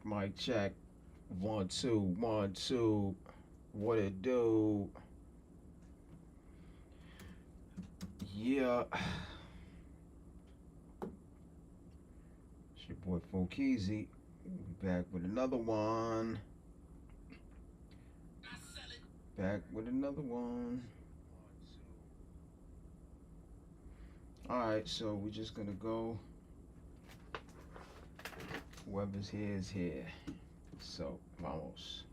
Mic check. 1 2 1 2. What it do? Yeah, it's your boy Fokis. We back with another one. Back with another one. All right, so we're just gonna go. Whoever's here is here. So vamos.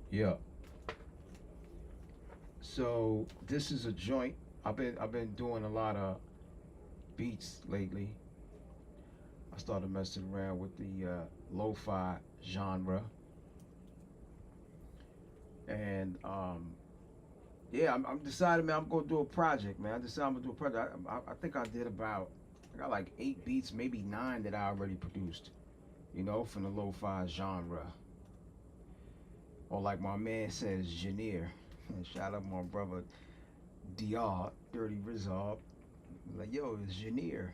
Yeah. So this is a joint. I've been doing a lot of beats lately. I started messing around with the lo-fi genre, and yeah, I'm decided, man. I'm gonna do a project, man. I decided I'm gonna do a project. I think I did about, I got like 8 beats, maybe 9 that I already produced. From the lo-fi genre, or like my man says, genre. And shout out my brother Dr. Dirty Rizal. Like, yo, it's genre.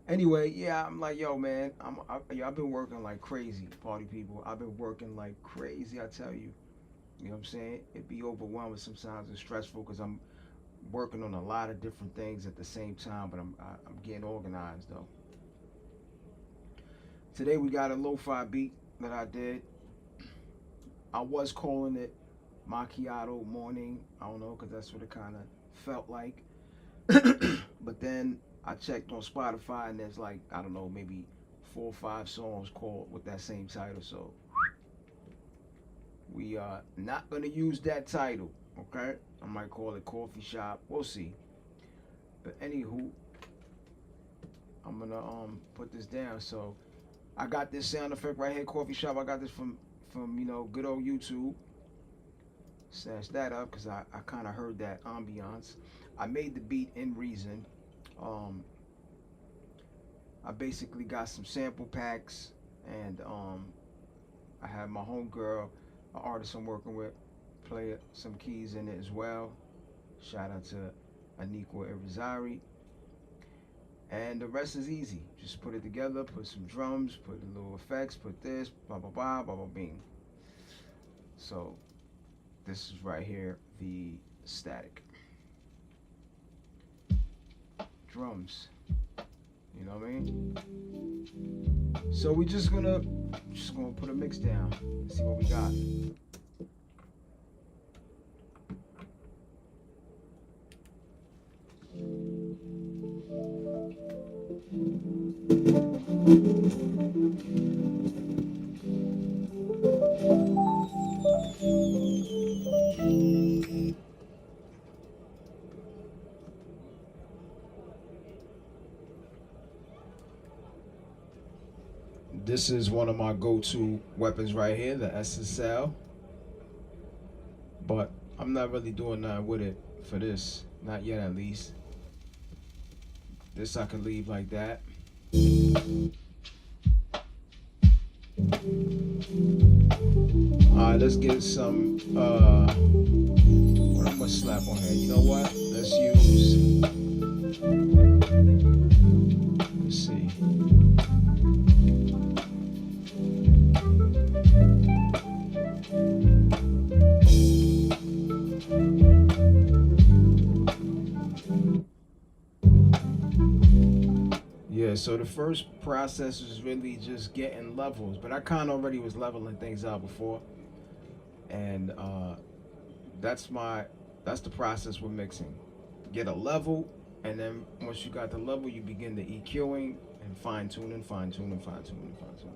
Anyway, yeah, I'm like, yo, man, I've been working like crazy, party people. I've been working like crazy, I tell you. You know what I'm saying? It be overwhelming sometimes and stressful because I'm working on a lot of different things at the same time, but I'm getting organized though. Today we got a lo-fi beat that I did. I was calling it macchiato morning. I don't know, because that's what it kind of felt like. But then I checked on Spotify and there's like, I don't know, maybe 4 or 5 songs called with that same title. So we are not gonna use that title, okay? I might call it coffee shop. We'll see. But anywho, I'm gonna put this down. So I got this sound effect right here, coffee shop. I got this from good old YouTube. Snatch that up because I kind of heard that ambiance. I made the beat in Reason. Um, I basically got some sample packs, and I have my homegirl, an artist I'm working with, play some keys in it as well. Shout out to Aniqua Irizarry. And the rest is easy. Just put it together, put some drums, put the little effects, put this, blah blah blah, blah blah bing. So this is right here, the static drums. You know what I mean? So we just gonna put a mix down and see what we got. This is one of my go-to weapons right here, the SSL. But I'm not really doing nothing with it for this. Not yet, at least. This I could leave like that. Alright, let's get some what I'm gonna slap on here. You know what? Let's use, let's see. Yeah, so the first process is really just getting levels, but I kind of already was leveling things out before, and that's the process we're mixing. Get a level, and then once you got the level, you begin the EQing and fine tuning, fine tuning, fine tuning, fine tuning.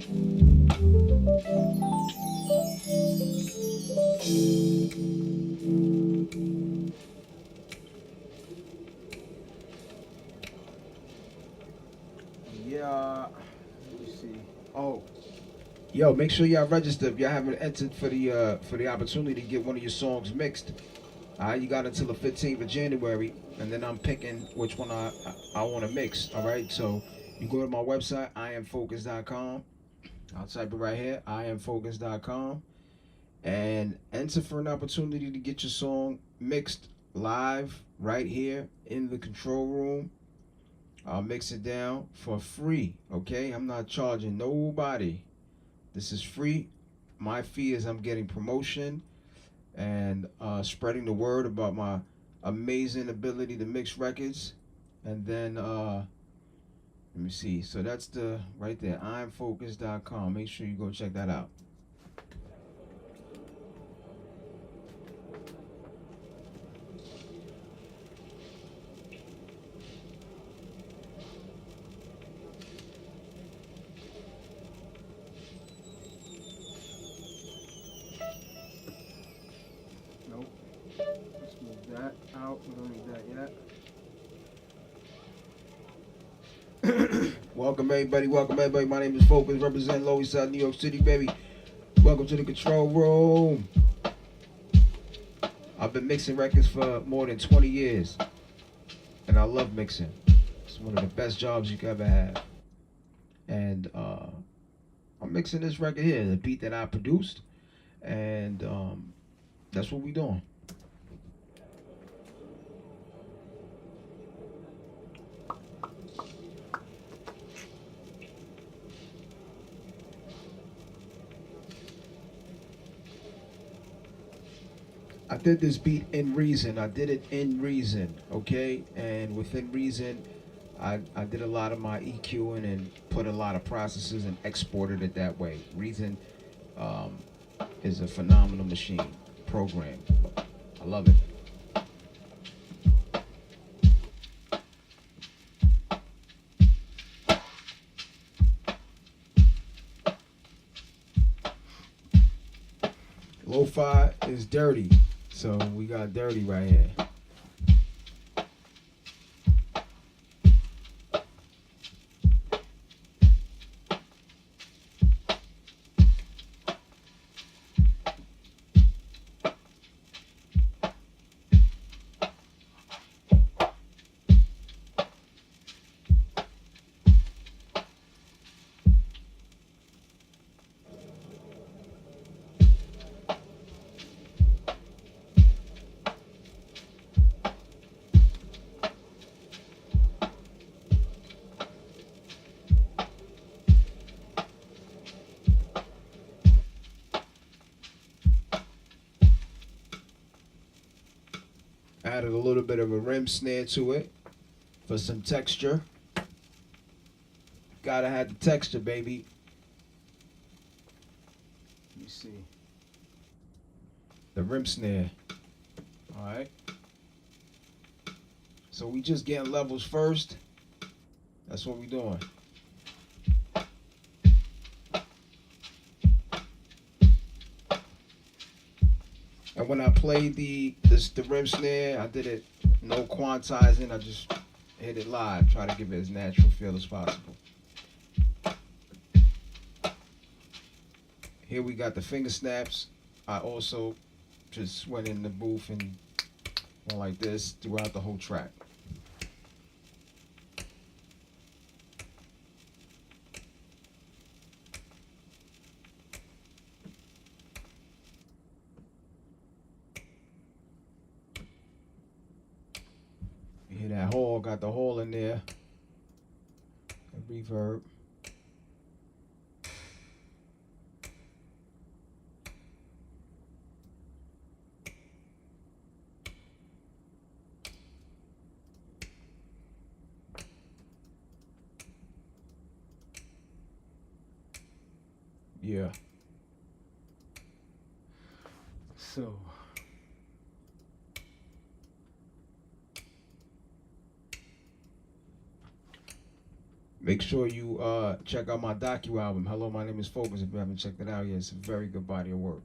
Yeah. Let me see. Oh, yo, make sure y'all register if y'all haven't entered for the opportunity to get one of your songs mixed. All right, you got until the 15th of January, and then I'm picking which one I want to mix. All right, so you go to my website, iamfocus.com. I'll type it right here, iamfocus.com, and enter for an opportunity to get your song mixed live right here in the control room. I'll mix it down for free, okay? I'm not charging nobody. This is free. My fee is I'm getting promotion and spreading the word about my amazing ability to mix records. And then, let me see. So that's the right there, imfocus.com. Make sure you go check that out. Nope. Let's move that out. We don't need that yet. Welcome everybody. Welcome everybody. My name is Fokis, representing Lower East Side, New York City, baby. Welcome to the control room. I've been mixing records for more than 20 years, and I love mixing. It's one of the best jobs you can ever have. And I'm mixing this record here, the beat that I produced, and that's what we doing. I did this beat in Reason. I did it in Reason, okay? And within Reason, I did a lot of my EQing and put a lot of processes and exported it that way. Reason um, is a phenomenal machine program. I love it. Lo-fi is dirty, so we got dirty right here. Added a little bit of a rim snare to it for some texture. Gotta have the texture, baby. Let me see. The rim snare. Alright. So we just getting levels first. That's what we doing. And when I played the rim snare, I did it no quantizing. I just hit it live. Try to give it as natural feel as possible. Here we got the finger snaps. I also just went in the booth and went like this throughout the whole track. You hear that hole, got the hole in there. And reverb. Yeah. So Make sure you check out my docu album. Hello, my name is Fokis. If you haven't checked it out yet, it's a very good body of work.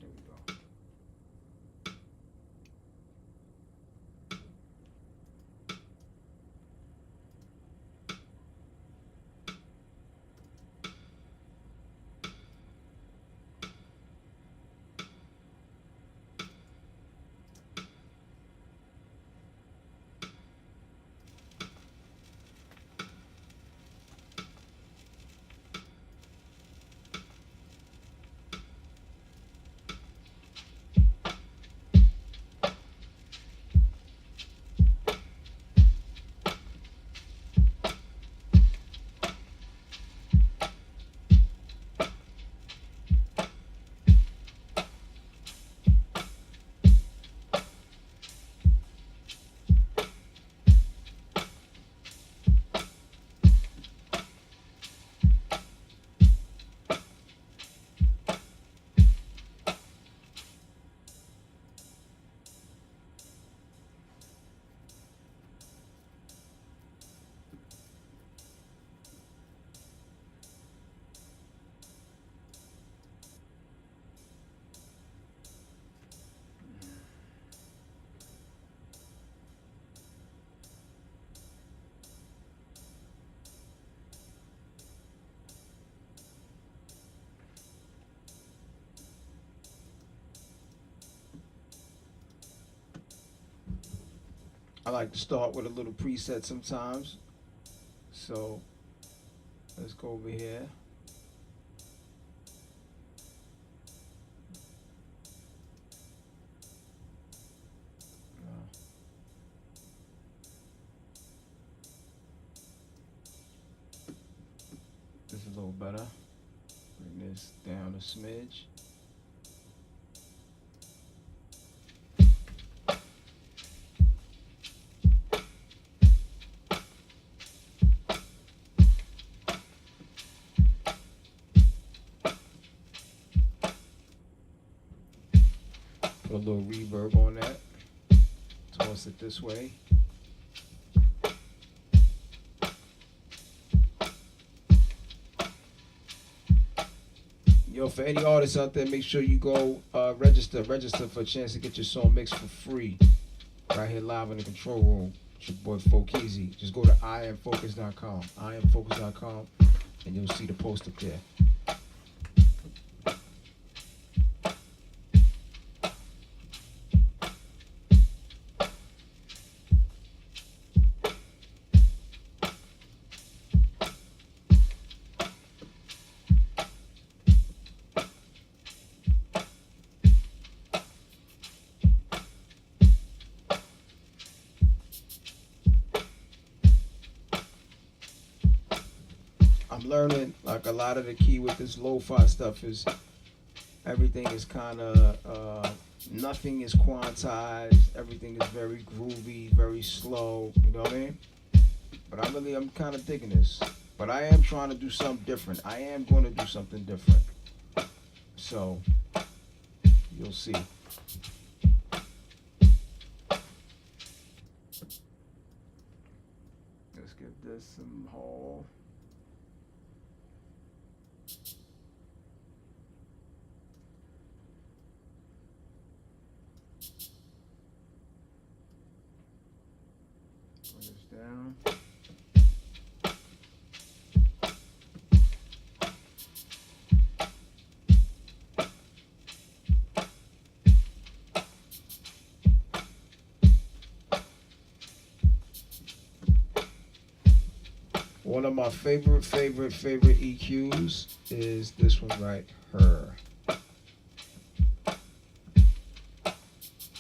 There we go. I like to start with a little preset sometimes. So let's go over here. Uh, this is a little better. Bring this down a smidge. Put a little reverb on that. Toss it this way. Yo, for any artists out there, make sure you go register for a chance to get your song mixed for free. Right here live in the control room. It's your boy Fokis. Just go to iamfocus.com. iamfocus.com and you'll see the post up there. I'm learning like a lot of the key with this lo-fi stuff is everything is kind of nothing is quantized. Everything is very groovy, very slow. You know what I mean? But I'm kind of digging this. But I am trying to do something different. I am going to do something different. So you'll see. Let's give this some haul. Bring this down. One of my favorite EQs is this one right here.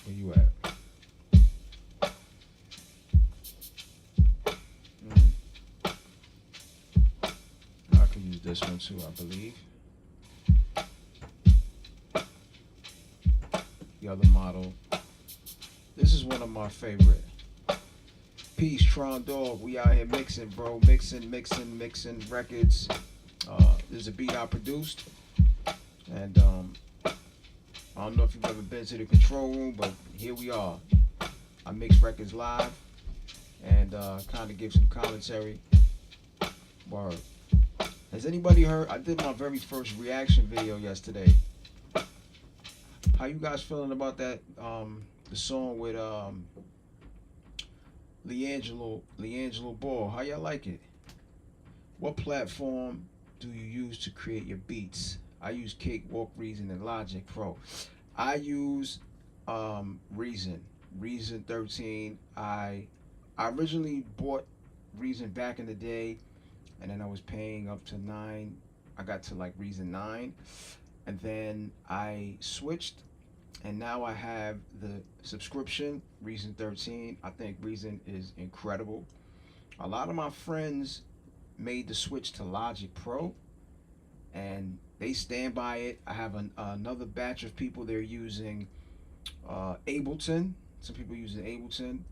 Where you at? I could use this one too, I believe. The other model. This is one of my favorite. Peace, Tron Dog. We out here mixing, bro. Mixing records. There's a beat I produced. And I don't know if you've ever been to the control room, but here we are. I mix records live and kind of give some commentary. Word. Has anybody heard? I did my very first reaction video yesterday. How you guys feeling about that? The song with Leangelo Ball. How y'all like it? What platform do you use to create your beats? I use Cakewalk, Reason, and Logic Pro. I use Reason 13. I originally bought Reason back in the day, and then I was paying up to 9. I got to like Reason 9, and then I switched, and now I have the subscription Reason 13. I think Reason is incredible. A lot of my friends made the switch to Logic Pro, and they stand by it. I have another batch of people. They're using Ableton. Some people using Ableton.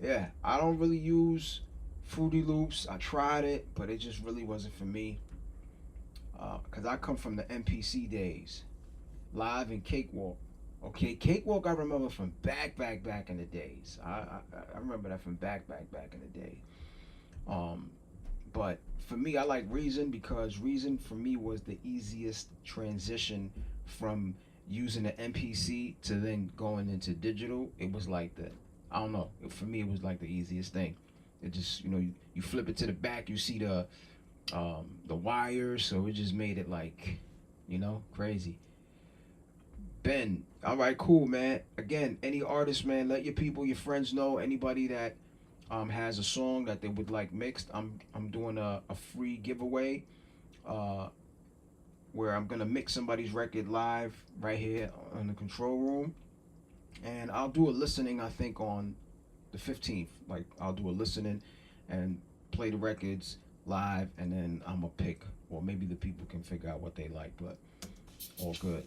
Yeah, I don't really use Fruity Loops. I tried it, but it just really wasn't for me. Cause I come from the MPC days, Live and Cakewalk. Okay, Cakewalk I remember from back in the days. I remember that from back in the day. But for me, I like Reason because Reason for me was the easiest transition from using the MPC to then going into digital. It was like I don't know. For me, it was like the easiest thing. It just, you flip it to the back, you see the wires, so it just made it like, crazy. Ben, all right, cool, man. Again, any artist, man, let your people, your friends know. Anybody that has a song that they would like mixed, I'm doing a free giveaway where I'm gonna mix somebody's record live right here in the control room, and I'll do a listening. I think on the 15th, like I'll do a listening and play the records live, and then I'm gonna pick, or maybe the people can figure out what they like, but all good.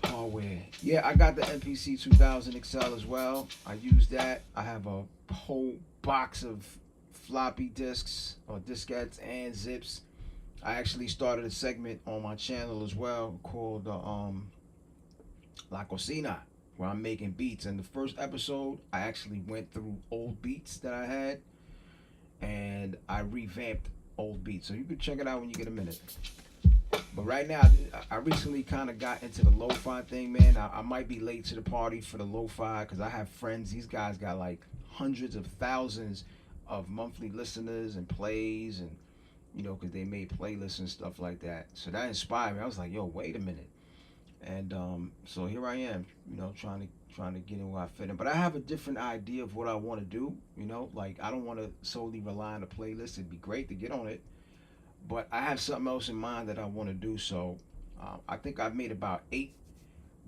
Hardware. Yeah, I got the MPC 2000 XL as well. I use that. I have a whole box of floppy disks or diskettes and zips. I actually started a segment on my channel as well called La Cocina, where I'm making beats. And the first episode, I actually went through old beats that I had, and I revamped old beats. So you can check it out when you get a minute. But right now, I recently kind of got into the lo-fi thing, man. I might be late to the party for the lo-fi because I have friends. These guys got like hundreds of thousands of monthly listeners and plays, and because they made playlists and stuff like that. So that inspired me. I was like, yo, wait a minute. And so here I am, trying to get in where I fit in. But I have a different idea of what I want to do. Like I don't want to solely rely on a playlist. It'd be great to get on it, but I have something else in mind that I want to do. So I think I've made about 8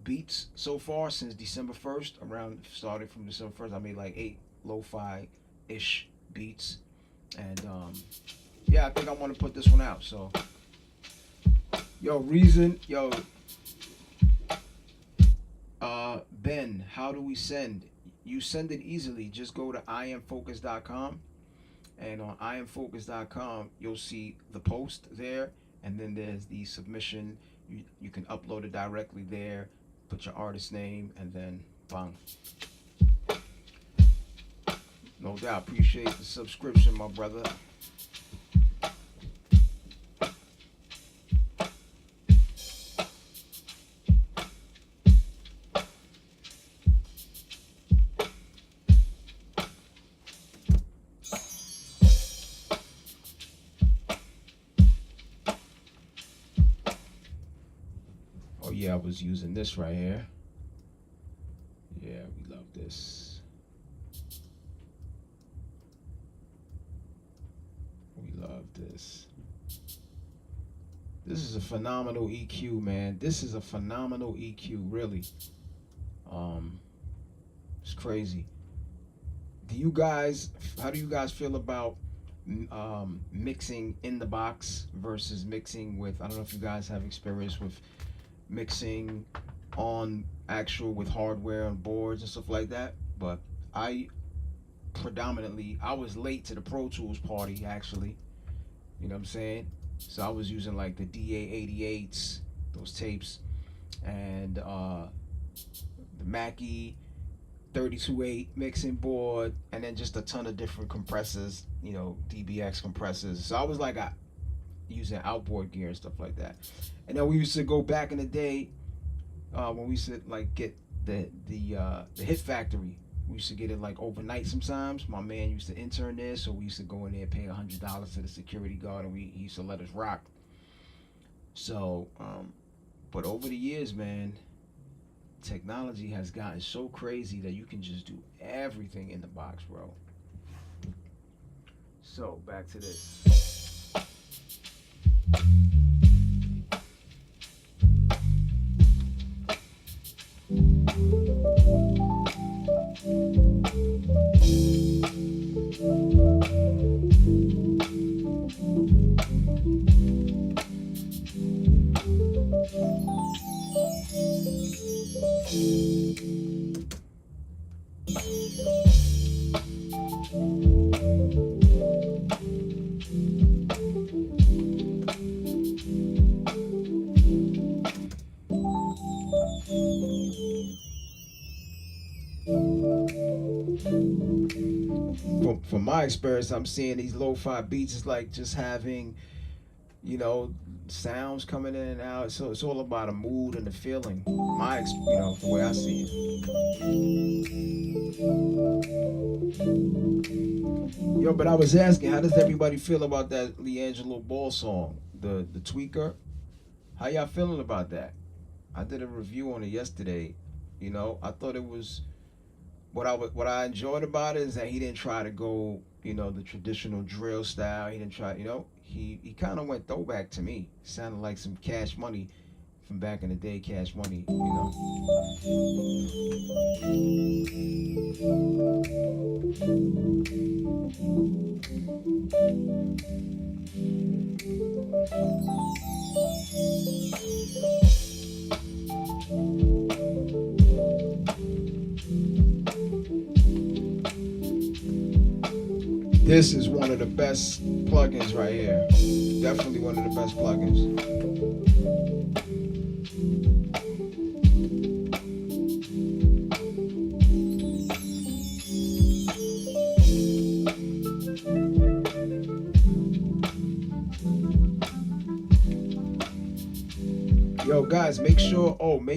beats so far since December 1st. Starting from December 1st, I made like 8 lo-fi ish beats, And yeah, I think I want to put this one out. So, yo, Ben, how do we send? You send it easily. Just go to iamfocus.com, and on iamfocus.com, you'll see the post there, and then there's the submission. You can upload it directly there, put your artist name, and then bang. No doubt. Appreciate the subscription, my brother. Oh yeah, I was using this right here. Yeah, we love this. We love this. This is a phenomenal EQ, man. This is a phenomenal EQ, really. Um, it's crazy. How do you guys feel about mixing in the box versus mixing with? I don't know if you guys have experience with mixing on actual with hardware and boards and stuff like that, but I I was late to the Pro Tools party actually. You know what I'm saying? So I was using like the DA88s, those tapes, and the Mackie 32.8 mixing board, and then just a ton of different compressors, DBX compressors. So I was like using outboard gear and stuff like that. And then we used to go back in the day when we used to like get the Hit Factory. We used to get it like overnight sometimes. My man used to intern there, so we used to go in there, pay $100 to the security guard, and he used to let us rock. So, but over the years, man, technology has gotten so crazy that you can just do everything in the box, bro. So back to this. From my experience, I'm seeing these lo-fi beats is like just having, sounds coming in and out. So it's all about a mood and the feeling. The way I see it. Yo, but I was asking, how does everybody feel about that Leangelo Ball song, the Tweaker? How y'all feeling about that? I did a review on it yesterday. I thought it was what I enjoyed about it is that he didn't try to go, the traditional drill style. He didn't try, he kind of went throwback to me. Sounded like some Cash Money from back in the day, Cash Money. This is one of the best plugins right here. Definitely one of the best plugins. Yo, guys, make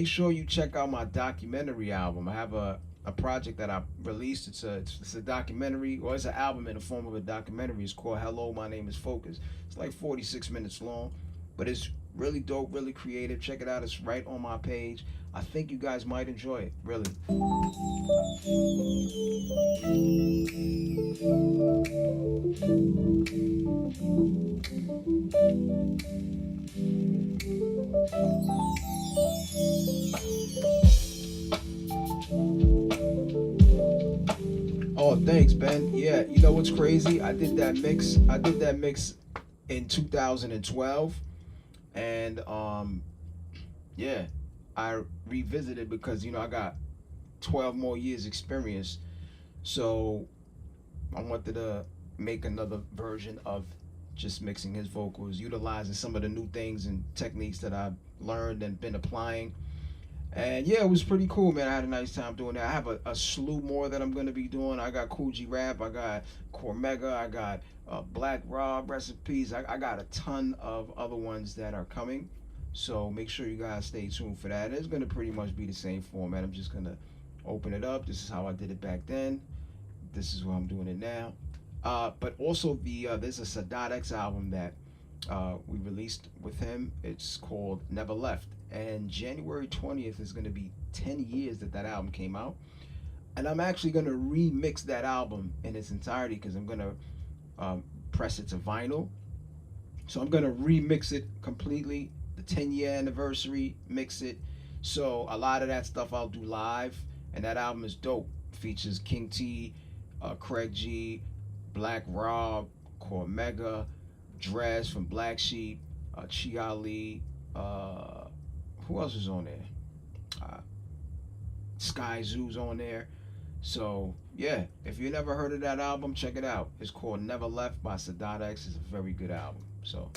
sure you check out my documentary album. I have a project that I released. It's a documentary, or it's an album in the form of a documentary. It's called Hello, My Name is Fokis. It's like 46 minutes long, but it's really dope, really creative. Check it out. It's right on my page. I think you guys might enjoy it, really. Oh, thanks, Ben. Yeah, yeah, you know what's crazy? I did that mix. I did that mix in 2012, and yeah, I revisited because I got 12 more years experience, so I wanted to make another version of just mixing his vocals, utilizing some of the new things and techniques that I've learned and been applying. And yeah, it was pretty cool, man. I had a nice time doing that. I have a slew more that I'm gonna be doing. I got Cool G Rap, I got Cormega, I got Black Rob recipes. I got a ton of other ones that are coming. So make sure you guys stay tuned for that. It's gonna pretty much be the same format. I'm just gonna open it up. This is how I did it back then. This is how I'm doing it now. But also there's a Sadat X album that we released with him. It's called Never Left, and January 20th is going to be 10 years that that album came out. And I'm actually going to remix that album in its entirety because I'm going to press it to vinyl. So I'm going to remix it completely, the 10-year anniversary, mix it. So a lot of that stuff I'll do live, and that album is dope. Features King T, Craig G, Black Rob, Cormega, Dress from Black Sheep, Chi Ali, who else is on there? Sky Zoo's on there. So yeah, if you never heard of that album, check it out. It's called Never Left by Sadat X. It's a very good album. So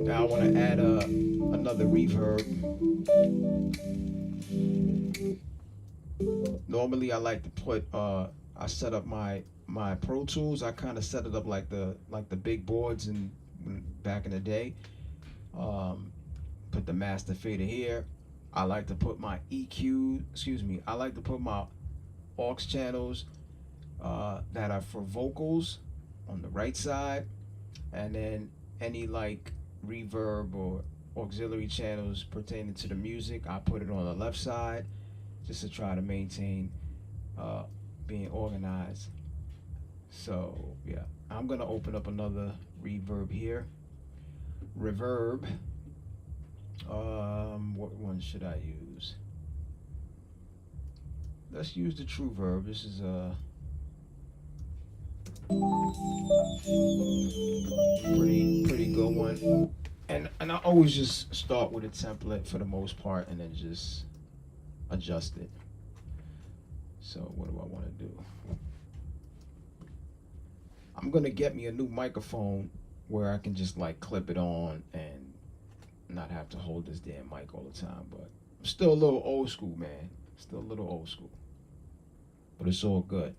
now I want to add another reverb. Normally I like to put I set up my Pro Tools. I kind of set it up like the big boards in back in the day. Put the master fader here. I like to put my EQ, I like to put my aux channels that are for vocals on the right side, and then any like reverb or auxiliary channels pertaining to the music, I put it on the left side, just to try to maintain being organized. So yeah, I'm gonna open up another reverb here. Reverb. What one should I use? Let's use the True Verb. This is a pretty good one. And I always just start with a template for the most part, and then just adjust it. So what do I want to do? I'm gonna get me a new microphone where I can just like clip it on and not have to hold this damn mic all the time. But I'm still a little old school, man. Still a little old school. But it's all good.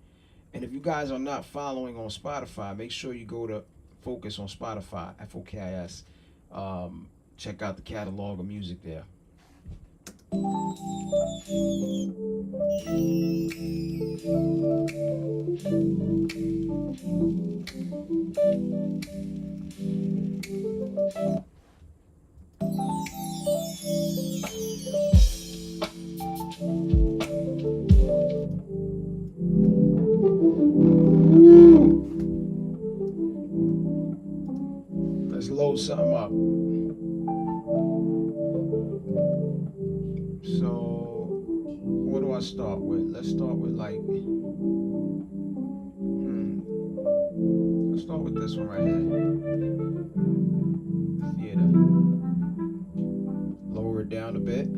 And if you guys are not following on Spotify, make sure you go to Fokis on Spotify, Fokis. Check out the catalog of music there. Let's load something up. So, what do I start with? Let's start with like, let's start with this one right here. Theater. Lower it down a bit.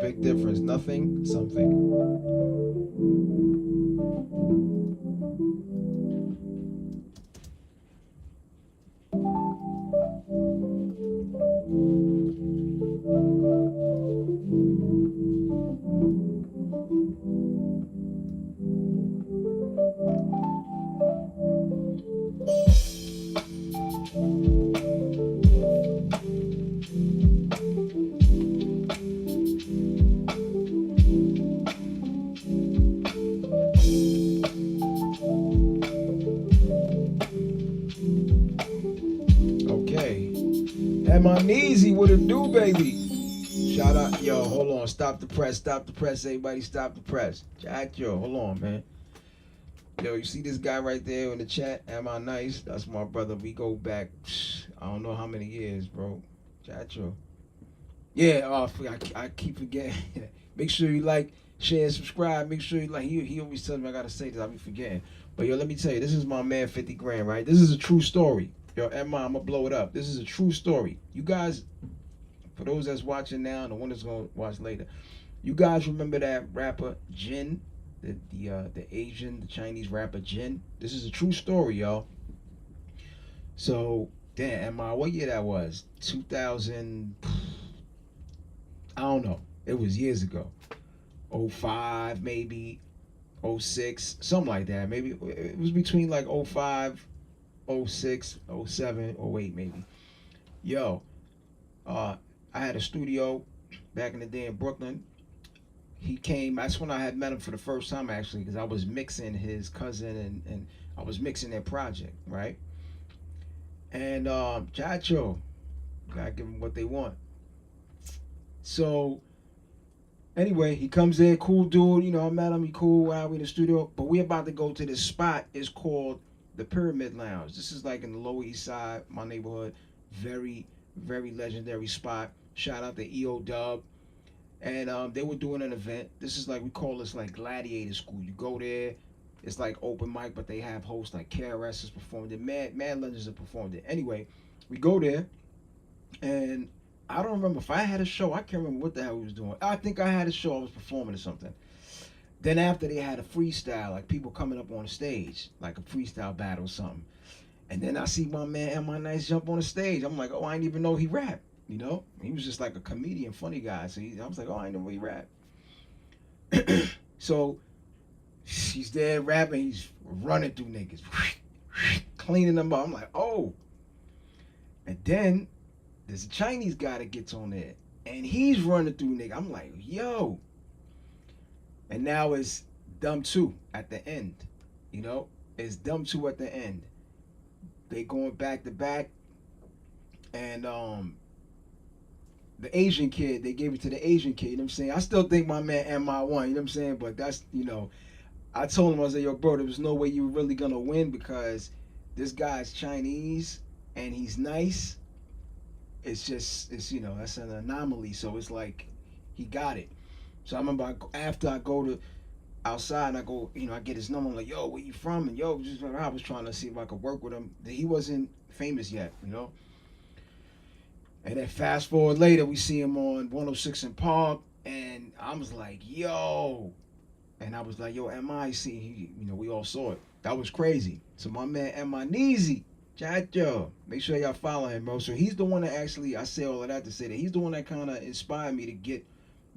Big difference. Nothing, something. Am I easy? What it do, baby? Shout out, yo, hold on, stop the press, everybody, stop the press. Jack, yo, hold on, man. Yo, you see this guy right there in the chat? Am I nice? That's my brother. We go back, I don't know how many years, bro. Jack, yo. Yeah, I keep forgetting. Make sure you like, share, and subscribe. Make sure you like. He always tells me I gotta say this. I be forgetting. But yo, let me tell you, this is my man 50 grand, right? This is a true story. Yo, Emma, I'm gonna blow it up. This is a true story. You guys, for those that's watching now and the one that's gonna watch later, you guys remember that rapper Jin, the Asian, the Chinese rapper Jin? This is a true story, y'all. So, damn, Emma, what year that was? 2000. I don't know. It was years ago. '05 maybe, '06, something like that. Maybe it was between like '05, '06, '07, '08 maybe. Yo, uh, I had a studio back in the day in Brooklyn. He came. That's when I had met him for the first time actually, because I was mixing his cousin and I was mixing their project, right? And Chacho, gotta give them what they want. So anyway, he comes in, cool dude. You know, I met him. He cool. Out in the studio, but we about to go to this spot. It's called the Pyramid Lounge. This is like in the Lower East Side, my neighborhood. Very, very legendary spot. Shout out to EO Dub. And they were doing an event. This is like, we call this like gladiator school. You go there, it's like open mic, but they have hosts like KRS has performed it. Mad Legends have performed it. Anyway, we go there, and I don't remember if I had a show. I can't remember what the hell we was doing. I think I had a show. I was performing or something. Then after they had a freestyle, like people coming up on the stage, like a freestyle battle or something. And then I see my man M. I Nice jump on the stage. I'm like, oh, I didn't even know he rapped. You know, he was just like a comedian, funny guy. So I was like, oh, I didn't know he rapped. So he's there rapping. He's running through niggas, cleaning them up. I'm like, oh. And then there's a Chinese guy that gets on there, and he's running through niggas. I'm like, yo. And now it's them two at the end. You know, it's them two at the end. They going back to back, and the Asian kid, they gave it to the Asian kid, you know what I'm saying? I still think my man MI won, you know what I'm saying? But that's, you know, I told him, I was like, yo, bro, there was no way you were really gonna win because this guy's Chinese and he's nice. It's just, it's, you know, that's an anomaly. So it's like, he got it. So I remember after I go to outside and I go, you know, I get his number. I'm like, yo, where you from? And yo, just I was trying to see if I could work with him. He wasn't famous yet, you know? And then fast forward later, we see him on 106 in Park, and I was like, yo. And I was like, yo, M.I.C. You know, we all saw it. That was crazy. So my man M.I. Neezy, Chacho, make sure y'all follow him, bro. So he's the one that actually, I say all of that to say that he's the one that kind of inspired me to get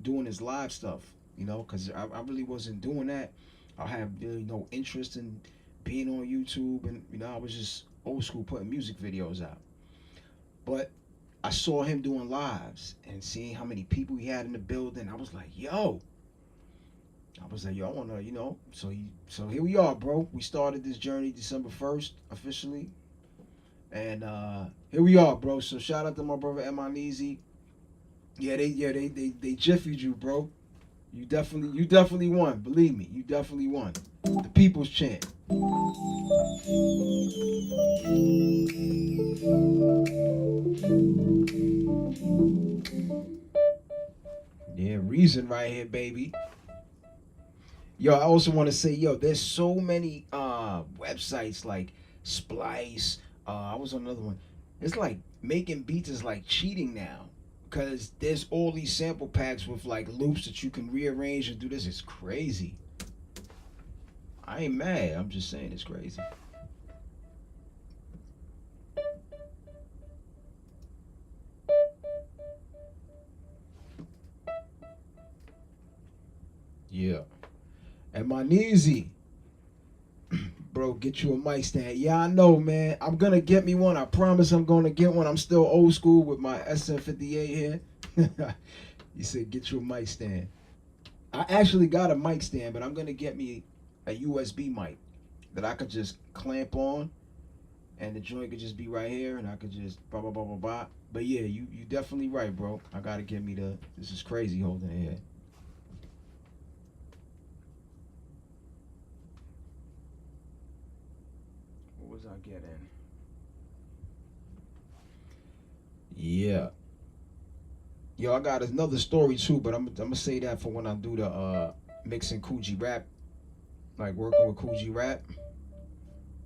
doing his live stuff, you know, because I really wasn't doing that. I had really no interest in being on YouTube, and, you know, I was just old school putting music videos out. But I saw him doing lives and seeing how many people he had in the building. I was like, yo. I want to, you know. So here we are, bro. We started this journey December 1st officially. And here we are, bro. So shout out to my brother M.I.Neezy. Yeah, they jiffied you, bro. You definitely won. Believe me, you definitely won. The people's chant. Yeah, reason right here, baby. Yo, I also want to say, yo, there's so many websites like Splice. I was on another one. It's like making beats is like cheating now. Cause there's all these sample packs with like loops that you can rearrange and do this. It's crazy. I ain't mad. I'm just saying it's crazy. Yeah. And my Neezy, bro, get you a mic stand. Yeah, I know, man. I'm gonna get me one. I promise I'm gonna get one. I'm still old school with my SM58 here. You said get you a mic stand. I actually got a mic stand, but I'm gonna get me a USB mic that I could just clamp on, and the joint could just be right here, and I could just blah blah blah blah blah. But yeah, you definitely right, bro. I gotta get me the. This is crazy holding it here. What was I getting? Yeah. Yo, I got another story too, but I'm gonna say that for when I do the mixing Coogee rap, like working with Coogee rap.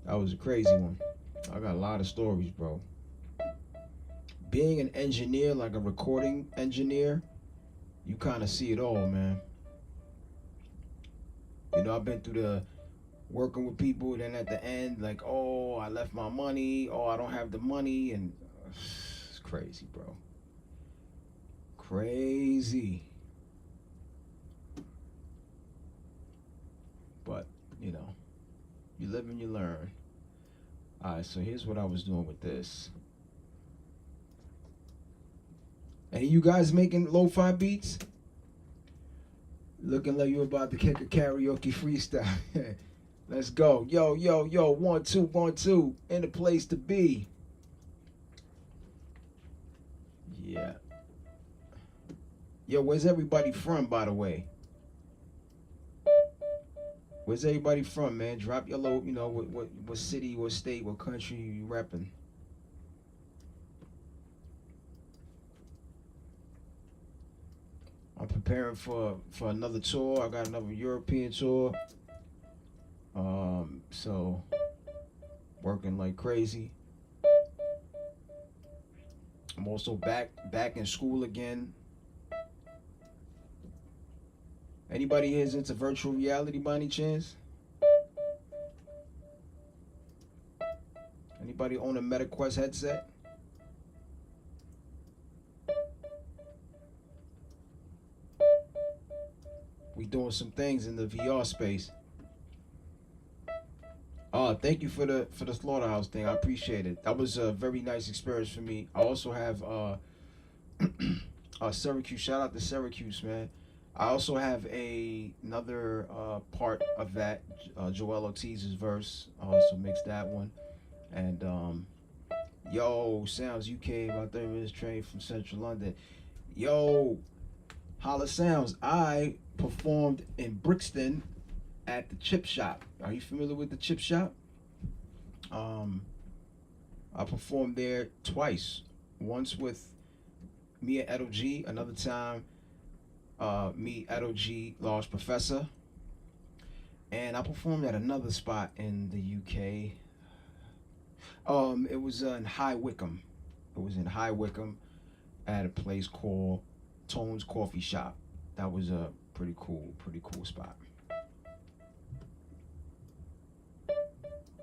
That was a crazy one. I got a lot of stories, bro. Being an engineer, like a recording engineer, you kind of see it all, man. You know, I've been through the working with people, then at the end, like, oh, I left my money, oh, I don't have the money, and it's crazy, bro. Crazy. But, you know, you live and you learn. Alright, so here's what I was doing with this. Any of you guys making lo-fi beats? Looking like you about to kick a karaoke freestyle. Let's go. Yo, yo, yo. 1, 2, 1, 2. In the place to be. Yeah. Yo, where's everybody from, by the way? Where's everybody from, man? Drop your low, you know, what city, what state, what country you repping. I'm preparing for another tour. I got another European tour. So working like crazy. I'm also back in school again. Anybody here is into virtual reality by any chance? Anybody own a MetaQuest headset? We doing some things in the VR space. Thank you for the slaughterhouse thing. I appreciate it. That was a very nice experience for me. I also have Syracuse. Shout out to Syracuse, man. I also have another part of that, Joel Ortiz's verse. I also mixed that one. And yo, Sounds UK, about 30 minutes train from Central London. Yo, Holla Sounds. I performed in Brixton at the Chip Shop. Are you familiar with the Chip Shop? I performed there twice. Once with me and Edo G. Another time, me, Edo G, Large Professor. And I performed at another spot in the UK. It was in High Wycombe. It was in High Wycombe at a place called Tone's Coffee Shop. That was a pretty cool spot.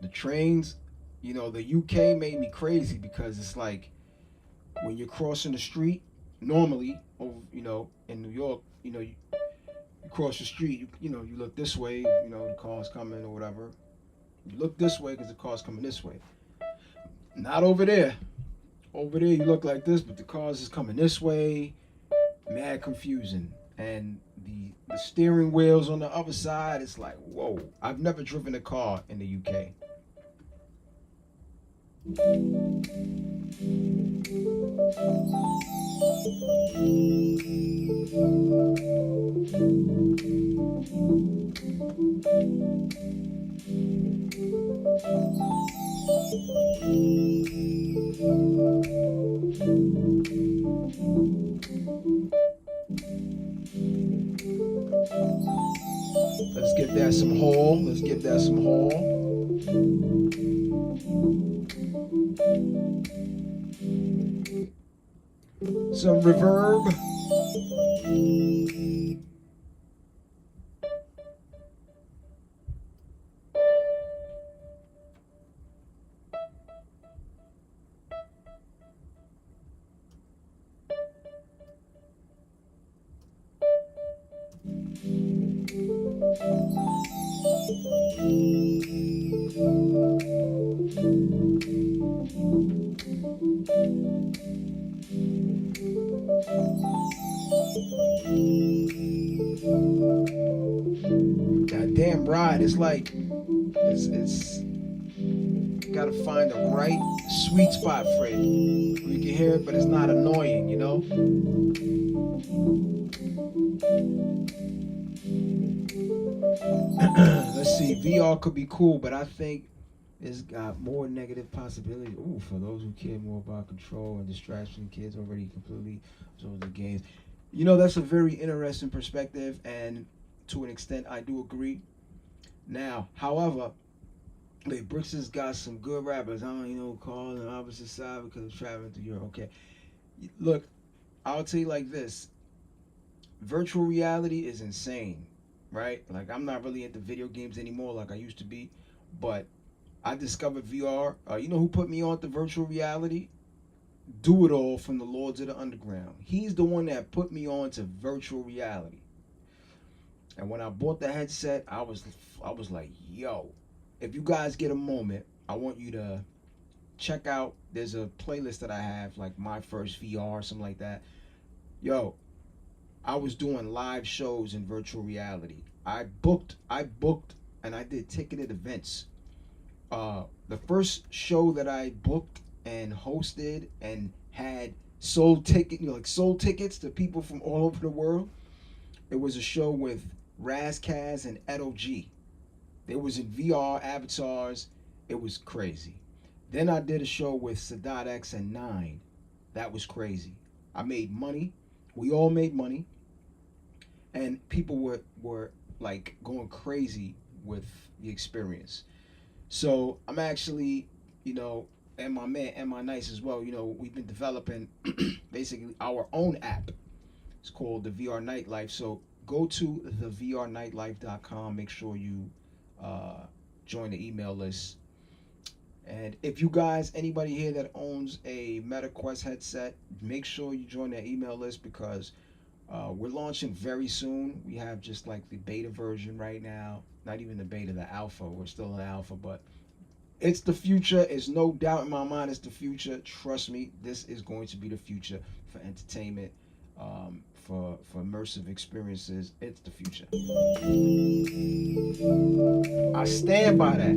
The trains, you know, the UK made me crazy because it's like when you're crossing the street, normally, over, you know, in New York, you know, you cross the street, you know, you look this way, you know, the car's coming or whatever. You look this way because the car's coming this way. Not over there. Over there, you look like this, but the cars is coming this way. Mad confusing. And the steering wheels on the other side, it's like, whoa. I've never driven a car in the UK. Let's give that some haul. Let's give that some haul. Some reverb. That damn ride is like, it's gotta find the right sweet spot for it. You can hear it, but it's not annoying, you know? Let's see. VR could be cool, but I think it's got more negative possibilities. Ooh, for those who care more about control and distraction, kids already completely absorb the games. You know, that's a very interesting perspective, and to an extent, I do agree. Now, however, like Brooks has got some good rappers. I don't, call on the opposite side because of traveling through Europe. Okay, look, I'll tell you like this: virtual reality is insane, right? Like I'm not really into video games anymore like I used to be, but I discovered VR. You know who put me on to virtual reality? Do It All from the Lords of the Underground. He's the one that put me on to virtual reality. And when I bought the headset, I was like, yo, if you guys get a moment, I want you to check out. There's a playlist that I have, like my first VR, something like that. Yo, I was doing live shows in virtual reality. I booked, and I did ticketed events. The first show that I booked and hosted and had sold tickets to people from all over the world. It was a show with Razkaz and Edo G. It was in VR avatars. It was crazy. Then I did a show with Sadat X and Nine. That was crazy. I made money. We all made money, and people were like going crazy with the experience. So I'm actually, and my man and my nice as well. We've been developing basically our own app. It's called the VR Nightlife. So go to thevrnightlife.com. Make sure you join the email list. And if you guys, anybody here that owns a MetaQuest headset, make sure you join that email list because we're launching very soon. We have just like the beta version right now. Not even the beta, the alpha. We're still in alpha, but it's the future. There's no doubt in my mind it's the future. Trust me, this is going to be the future for entertainment, for immersive experiences. It's the future. I stand by that.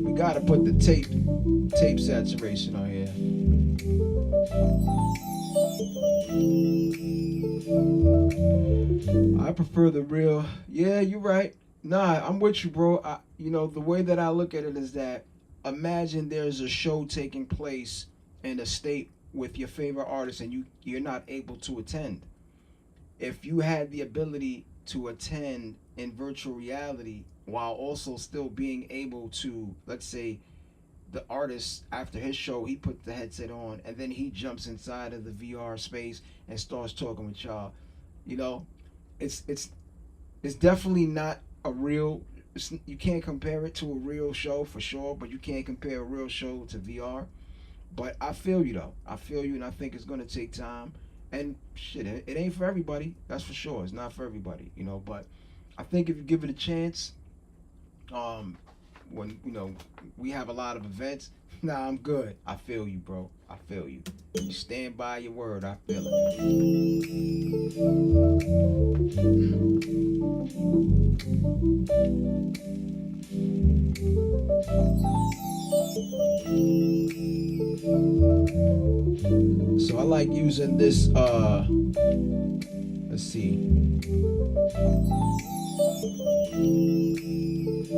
We gotta put the tape saturation on here. I prefer the real. Yeah, you're right. Nah, I'm with you, bro. The way that I look at it is that imagine there's a show taking place in a state with your favorite artist and you're not able to attend. If you had the ability to attend in virtual reality while also still being able to, let's say, the artist after his show, he puts the headset on and then he jumps inside of the VR space and starts talking with y'all. You know, it's definitely not a real. You can't compare it to a real show for sure, but you can't compare a real show to VR. But I feel you though. I feel you, and I think it's gonna take time. And shit, it ain't for everybody. That's for sure. It's not for everybody, But I think if you give it a chance, when we have a lot of events. Nah, I'm good. I feel you, bro. I feel you. You stand by your word. I feel it. So I like using this. Let's see.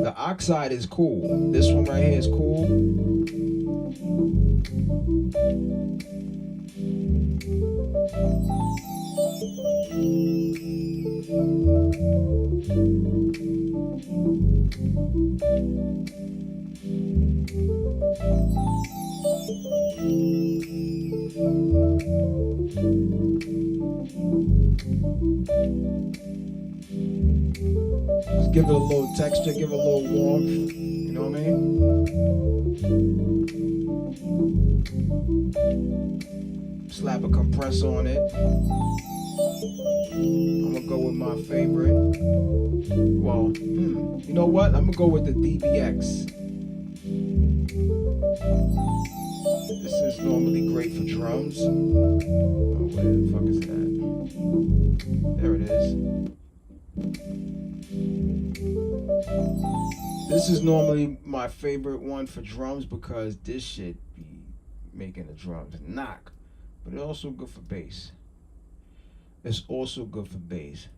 The oxide is cool. This one right here is cool. Just give it a little texture, give it a little warmth. You know what I mean? Slap a compressor on it. I'm gonna go with my favorite. Well, you know what? I'm gonna go with the DBX. This is normally great for drums. Oh, where the fuck is that? There it is. This is normally my favorite one for drums because this shit be making the drums knock. But it's also good for bass. It's also good for bass.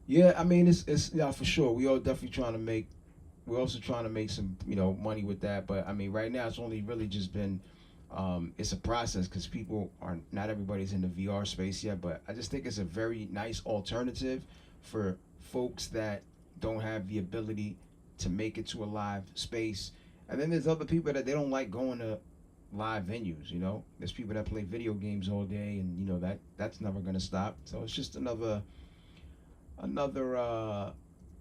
Yeah, I mean it's yeah for sure. We all definitely trying to make. We're also trying to make some money with that. But I mean right now it's only really just been. It's a process because people are not everybody's in the VR space yet. But I just think it's a very nice alternative for folks that don't have the ability to make it to a live space. And then there's other people that they don't like going to live venues. There's people that play video games all day, and that's never gonna stop. So it's just another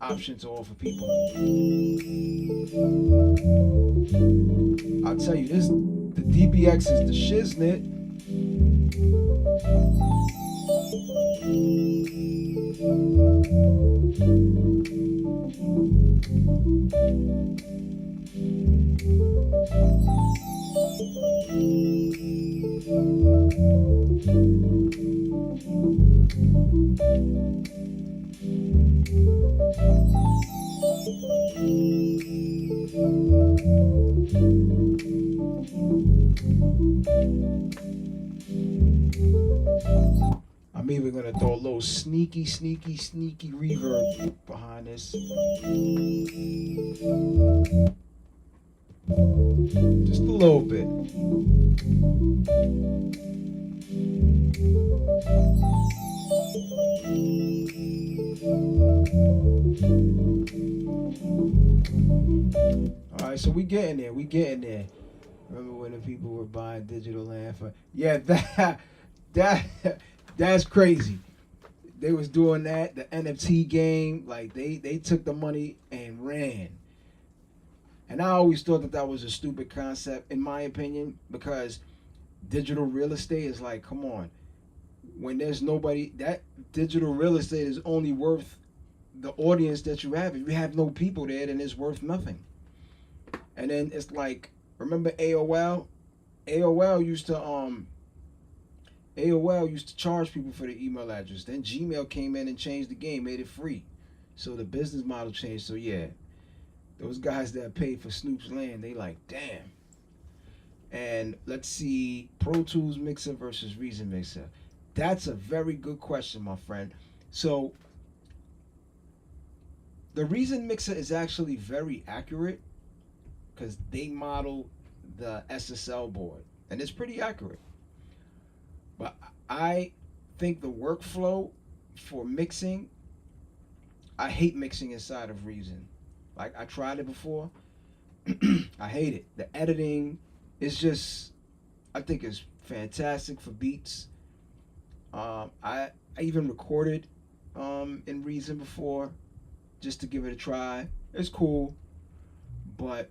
option to offer people. I'll tell you this: the DBX is the shiznit. I'm even gonna throw a little sneaky reverb behind this. Just a little bit. Alright, so we getting there. Remember when the people were buying digital land for that's crazy. They was doing that, the NFT game, like they took the money and ran. And I always thought that was a stupid concept, in my opinion, because digital real estate is like, come on. When there's nobody, that digital real estate is only worth the audience that you have. If you have no people there, then it's worth nothing. And then it's like, remember AOL? AOL used to charge people for the email address. Then Gmail came in and changed the game, made it free. So the business model changed. So yeah, those guys that paid for Snoop's land, they like, damn. And let's see, Pro Tools Mixer versus Reason Mixer. That's a very good question, my friend. So the Reason Mixer is actually very accurate because they model the SSL board, and it's pretty accurate. But I think the workflow for mixing, I hate mixing inside of Reason. Like, I tried it before. I hate it. The editing is just, I think it's fantastic for beats. I even recorded in Reason before just to give it a try. It's cool. But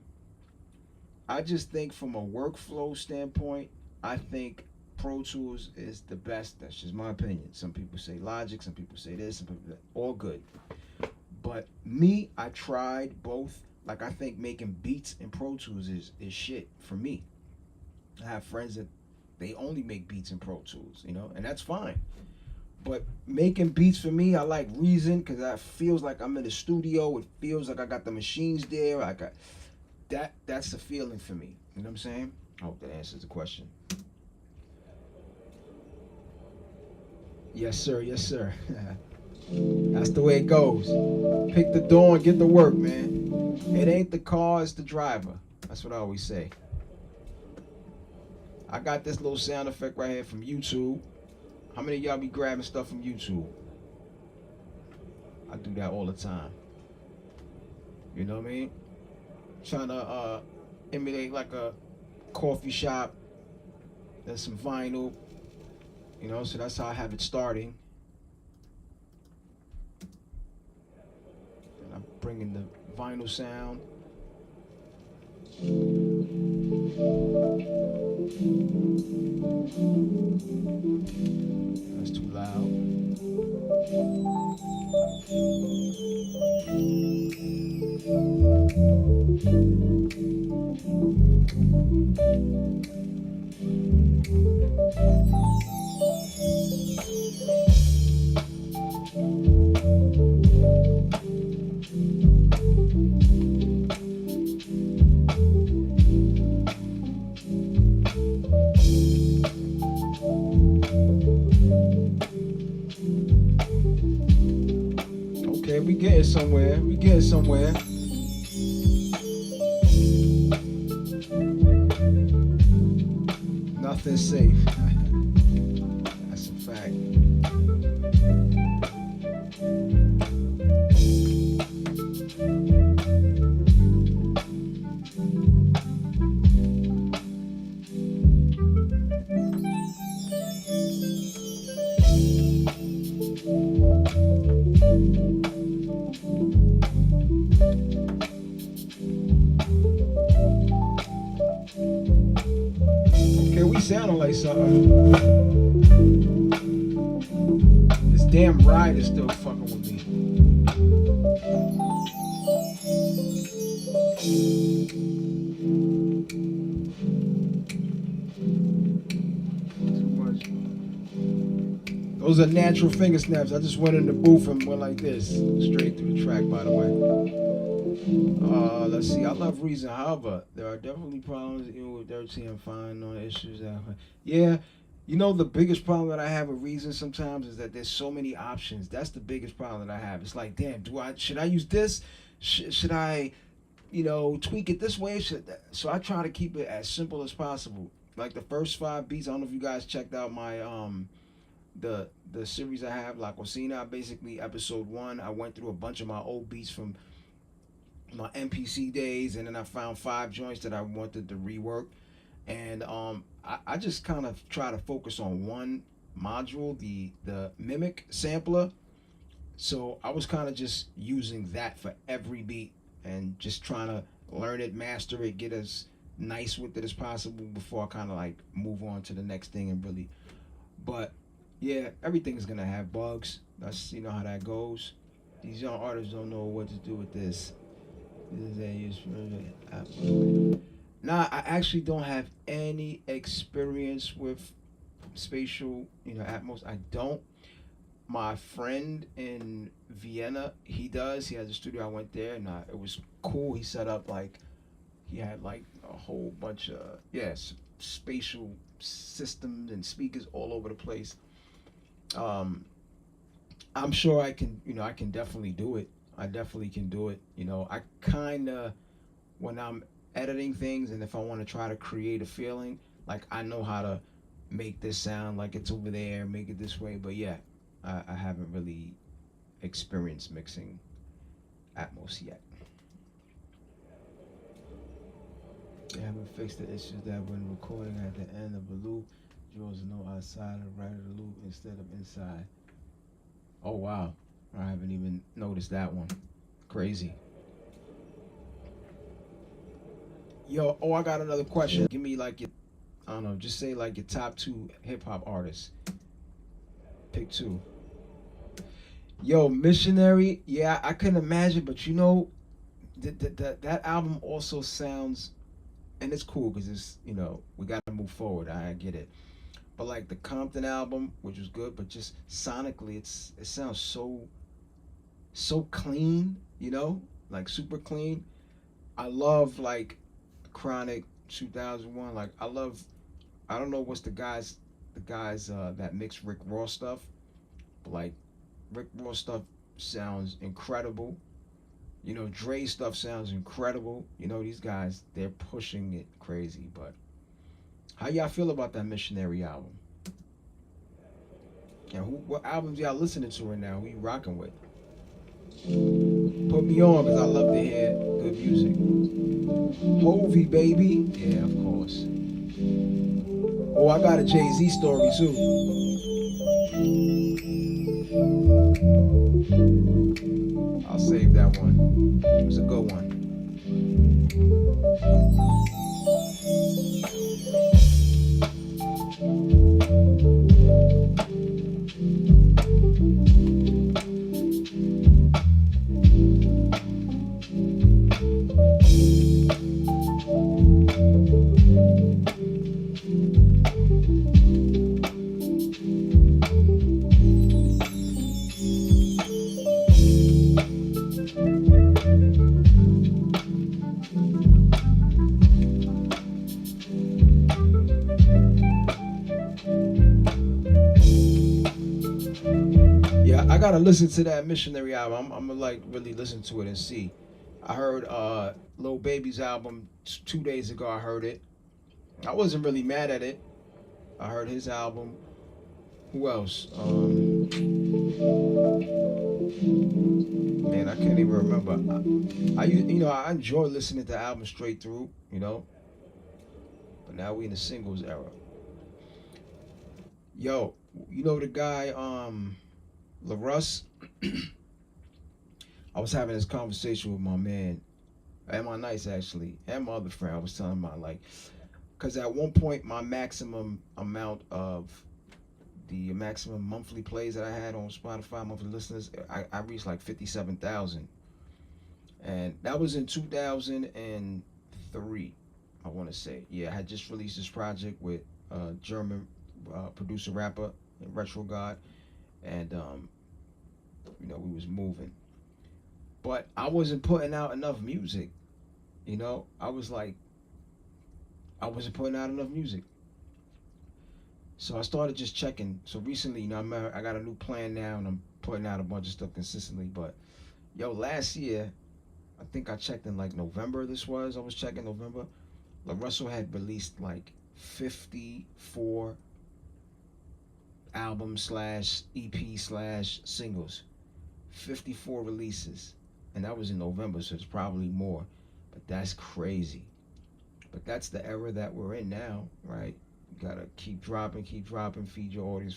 I just think from a workflow standpoint, I think Pro Tools is the best. That's just my opinion. Some people say Logic, some people say this, some people that. All good. But me, I tried both. Like, I think making beats in Pro Tools is shit for me. I have friends that they only make beats in Pro Tools, and that's fine. But making beats for me, I like Reason because that feels like I'm in the studio. It feels like I got the machines there. I got that's the feeling for me. You know what I'm saying? I hope that answers the question. Yes, sir. Yes, sir. That's the way it goes. Pick the door and get to work, man. It ain't the car, it's the driver. That's what I always say. I got this little sound effect right here from YouTube. How many of y'all be grabbing stuff from YouTube? I do that all the time. You know what I mean? Trying to emulate like a coffee shop. There's some vinyl. You know, so that's how I have it starting. And I'm bringing the vinyl sound. That's too loud. Okay, we getting somewhere. We getting somewhere. Nothing's safe. That's a fact. Okay, we sounding like something. This damn ride is still fucking with me. Too much. Those are natural finger snaps. I just went in the booth and went like this, straight through the track. By the way. Let's see. I love reason. However, there are definitely problems even with dirty and fine on issues. Yeah, you know the biggest problem that I have with reason sometimes is that there's so many options. That's the biggest problem that I have. It's like, damn, should I use this? Should I, tweak it this way? So I try to keep it as simple as possible. Like the first 5 beats. I don't know if you guys checked out my the series I have, La Cocina. Basically, episode 1. I went through a bunch of my old beats from my MPC days, and then I found 5 joints that I wanted to rework, and I just kind of try to focus on one module, the mimic sampler. So I was kind of just using that for every beat and just trying to learn it, master it, get as nice with it as possible before I kind of like move on to the next thing and really. But yeah, everything's gonna have bugs. That's how that goes. These young artists don't know what to do with this. Nah, I actually don't have any experience with spatial, Atmos. I don't. My friend in Vienna, he does. He has a studio. I went there, and it was cool. He set up he had a whole bunch of spatial systems and speakers all over the place. Um, I'm sure I can definitely do it. I definitely can do it. I kind of, when I'm editing things and if I want to try to create a feeling, like I know how to make this sound like it's over there, make it this way. But yeah, I haven't really experienced mixing Atmos yet. They haven't fixed the issues that when recording at the end of a loop, draws a note outside and right of the loop instead of inside. Oh wow. I haven't even noticed that one. Crazy. Yo, I got another question. Give me like your, I don't know, just say like your top 2 hip hop artists. Pick 2. Yo, Missionary, yeah, I couldn't imagine, but that album also sounds, and it's cool because it's, we got to move forward. I get it. But like the Compton album, which was good, but just sonically, it sounds so clean, like super clean. I love like Chronic 2001. Like I don't know what's the guys that mix Rick Ross stuff, but like Rick Ross stuff sounds incredible. Dre stuff sounds incredible. These guys, they're pushing it crazy. But how y'all feel about that Missionary album? And what albums y'all listening to right now? Who you rocking with? Put me on because I love to hear good music. Hovey, baby. Yeah, of course. Oh, I got a Jay-Z story too. I'll save that one. It was a good one. Yeah, I gotta listen to that missionary album. I'm gonna like really listen to it and see. I heard Lil Baby's album 2 days ago. I heard it. I wasn't really mad at it. I heard his album. Who else? Man, I can't even remember. I enjoy listening to albums straight through. But now we in the singles era. Yo, you know the guy LaRuss. I was having this conversation with my man and my niece actually, and my other friend. I was telling him about like, because at one point my maximum amount of the maximum monthly plays that I had on Spotify, monthly listeners, I reached like 57,000, and that was in 2003. I want to say, yeah, I had just released this project with German producer rapper Retro God, and we was moving, but I wasn't putting out enough music. I was like, I wasn't putting out enough music. So I started just checking. So recently, I got a new plan now, and I'm putting out a bunch of stuff consistently. But yo, last year, I think I checked in like November. I was checking November. La Russell had released like 54 albums slash EP slash singles, 54 releases, and that was in November. So it's probably more, but that's crazy. But that's the era that we're in now, right? You gotta keep dropping, feed your audience.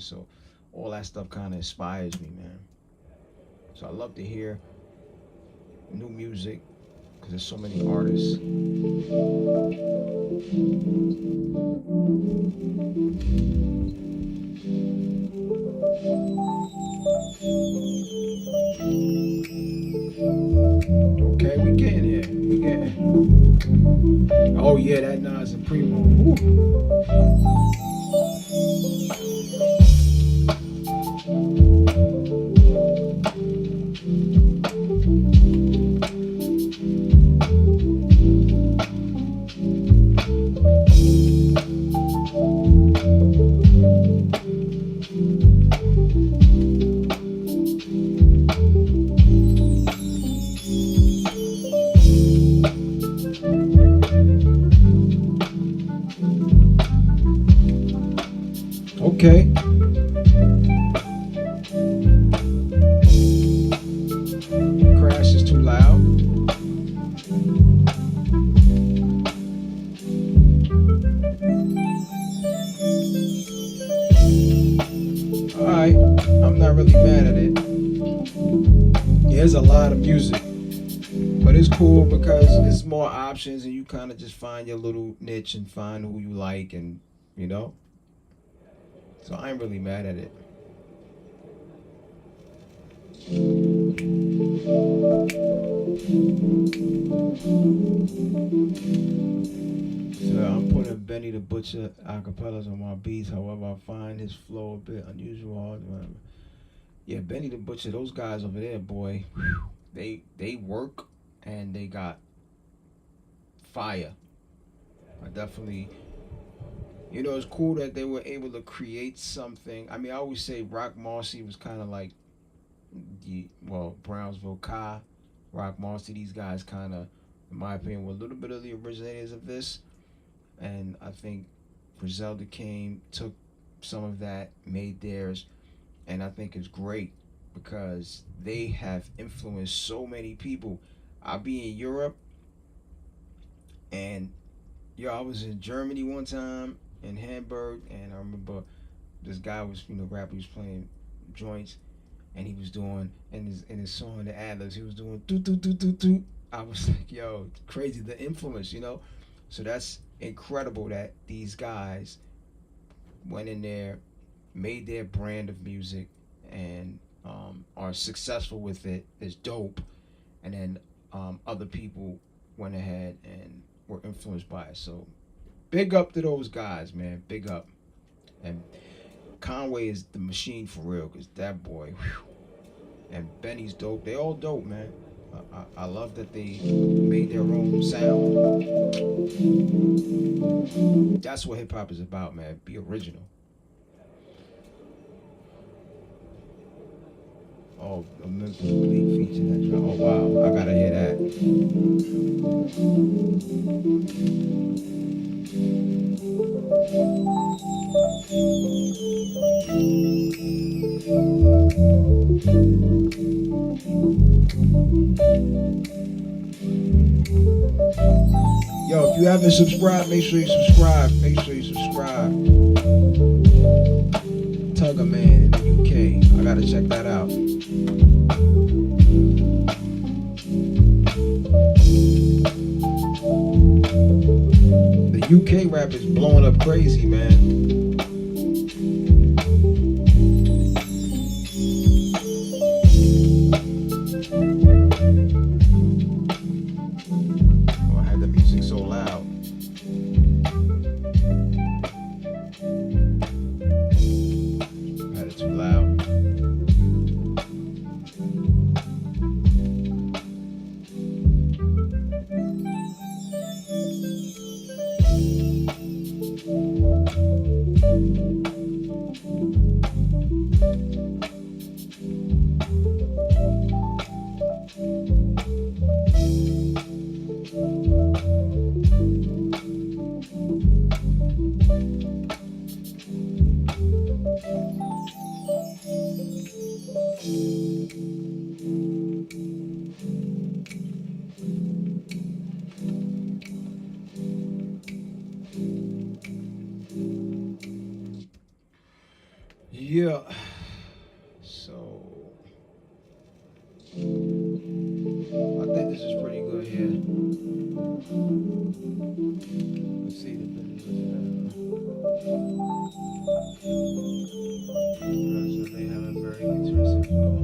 So all that stuff kind of inspires me, man. So I love to hear new music because there's so many artists. Okay, we getting here. We getting. Oh yeah, that Nas and Primo. Woo. Okay. Crash is too loud. All right. I'm not really mad at it. Yeah, there's a lot of music. But it's cool because it's more options and you kind of just find your little niche and find who you like and you know. So I ain't really mad at it. So I'm putting Benny the Butcher acapellas on my beats. However, I find his flow a bit unusual. Yeah, Benny the Butcher, those guys over there, boy, they work and they got fire. I definitely, it's cool that they were able to create something. I mean, I always say Rock Marcy was kind of like Brownsville Kai, Rock Marcy. These guys kind of, in my opinion, were a little bit of the originators of this, and I think Griselda came, took some of that, made theirs, and I think it's great because they have influenced so many people. I'll be in Europe, and I was in Germany one time in Hamburg, and I remember this guy was, rapper was playing joints, and he was doing in his song the ad-libs, he was doing do do do do do. I was like, yo, crazy the influence, you know. So that's incredible that these guys went in there, made their brand of music, and are successful with it. Is dope. And then other people went ahead and were influenced by it. So big up to those guys, man. Big up. And Conway is the machine for real, cause that boy, whew, and Benny's dope. They all dope, man. I love that they made their own sound. That's what hip hop is about, man. Be original. Oh, a Memphis Bleak feature that drop. Oh wow, I gotta hear that. Yo, if you haven't subscribed, make sure you subscribe. Make sure you subscribe. Tugger Man in the UK. I gotta check that out. The UK rap is blowing up crazy, man. Oh, I had the music so loud. I had it too loud. Yeah. So I think this is pretty good here. Let's see the they have a very interesting flow.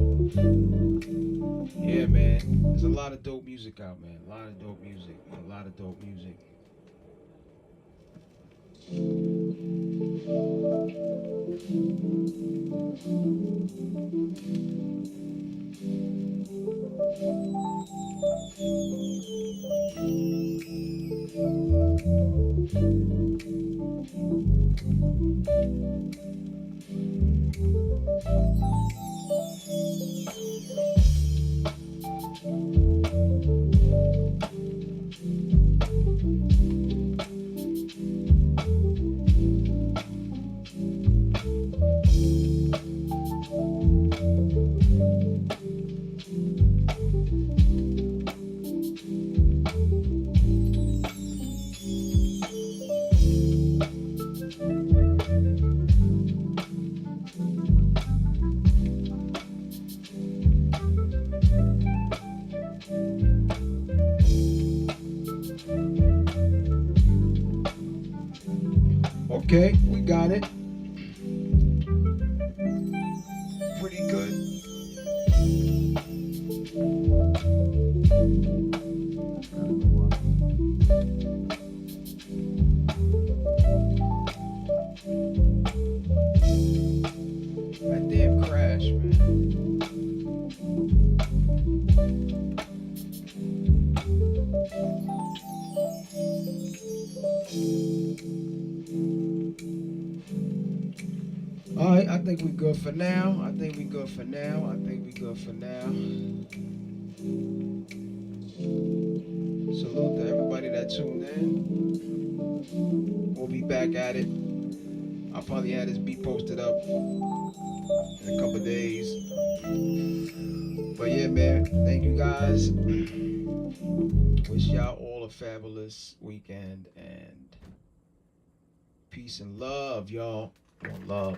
Yeah, man. There's a lot of dope music out, man. A lot of dope music. A lot of dope music. Okay, we got it. Pretty good. That damn crash, man. All right, I think we good for now. I think we good for now. I think we good for now. Salute to everybody that tuned in. We'll be back at it. I'll probably have this beat posted up in a couple of days. But yeah, man, thank you guys. Wish y'all all a fabulous weekend and peace and love, y'all. One love.